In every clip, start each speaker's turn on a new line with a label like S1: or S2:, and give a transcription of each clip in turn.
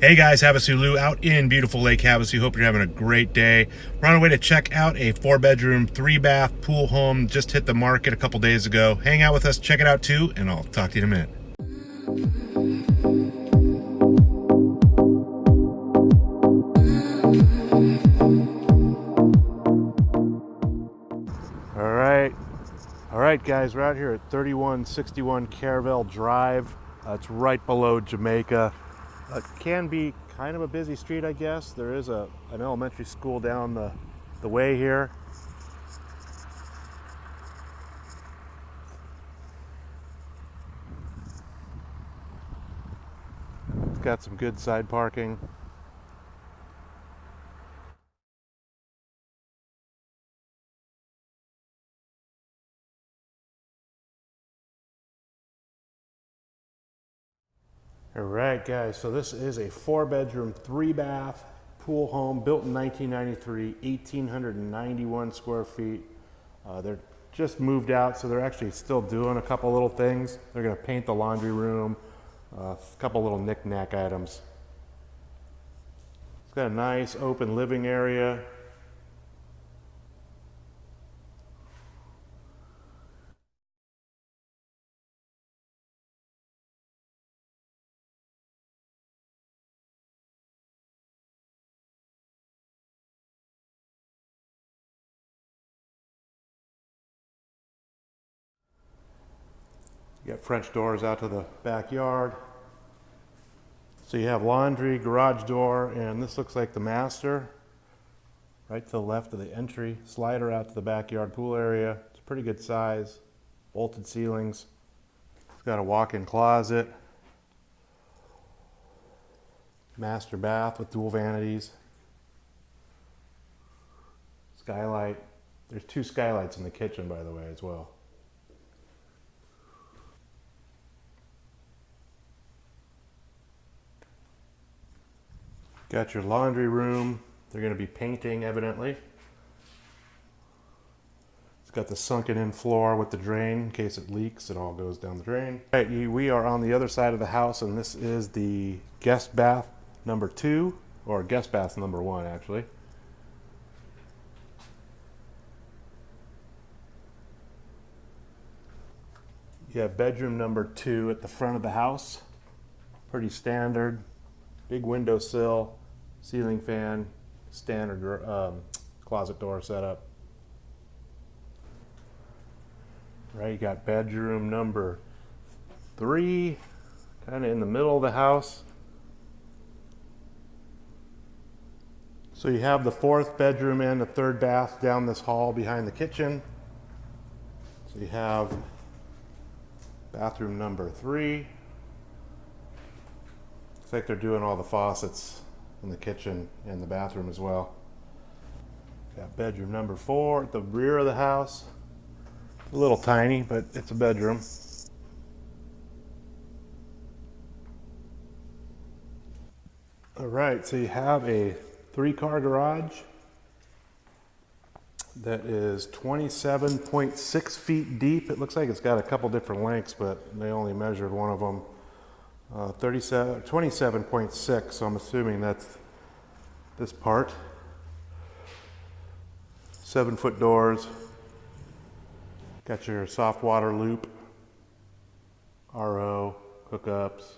S1: Hey guys, Havasu out in beautiful Lake Havasu. Hope you're having a great day. We're on our way to check out a 4-bedroom, 3-bath pool home. Just hit the market a couple days ago. Hang out with us, check it out too, and I'll talk to you in a minute. All right guys, we're out here at 3161 Caravelle Drive. It's right below Jamaica. It can be kind of a busy street, I guess. There is an elementary school down the way here. It's got some good side parking. All right, guys, so this is a 4-bedroom, 3-bath pool home built in 1993, 1,891 square feet. They're just moved out, so they're actually still doing a couple little things. They're gonna paint the laundry room, a couple little knick-knack items. It's got a nice open living area. You got French doors out to the backyard. So you have laundry, garage door, and this looks like the master. Right to the left of the entry, slider out to the backyard pool area. It's a pretty good size, bolted ceilings. It's got a walk-in closet. Master bath with dual vanities. Skylight. There's 2 skylights in the kitchen, by the way, as well. Got your laundry room. They're going to be painting, evidently. It's got the sunken in floor with the drain. In case it leaks, it all goes down the drain. All right, we are on the other side of the house, and this is the guest bath number 2, or guest bath number 1, actually. You have bedroom number 2 at the front of the house. Pretty standard. Big windowsill, ceiling fan, standard closet door setup. Right, you got bedroom number 3, kind of in the middle of the house. So you have the 4th bedroom and the 3rd bath down this hall behind the kitchen. So you have bathroom number 3. Looks like they're doing all the faucets in the kitchen and the bathroom as well. Got bedroom number 4 at the rear of the house. A little tiny, but it's a bedroom. All right, so you have a 3-car garage that is 27.6 feet deep. It looks like it's got a couple different lengths, but they only measured one of them. 27.6, so I'm assuming that's this part. 7-foot doors. Got your soft water loop, RO, hookups.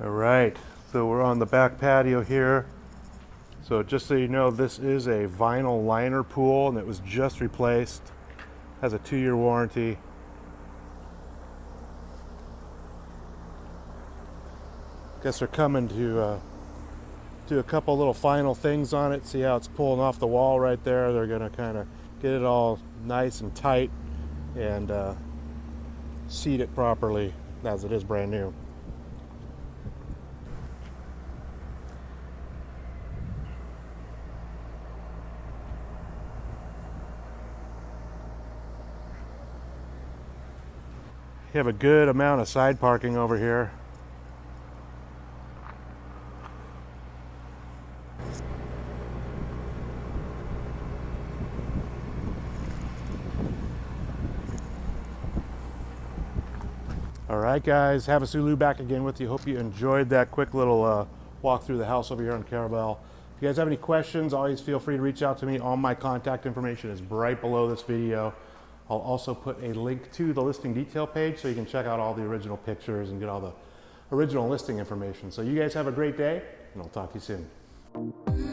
S1: All right, so we're on the back patio here. So just so you know, this is a vinyl liner pool, and it was just replaced. Has a 2-year warranty. Guess they're coming to do a couple little final things on it. See how it's pulling off the wall right there? They're gonna kind of get it all nice and tight and seat it properly as it is brand new. You have a good amount of side parking over here. All right, guys, Havasu back again with you. Hope you enjoyed that quick little walk through the house over here on Caravelle. If you guys have any questions, always feel free to reach out to me. All my contact information is right below this video. I'll also put a link to the listing detail page so you can check out all the original pictures and get all the original listing information. So you guys have a great day, and I'll talk to you soon.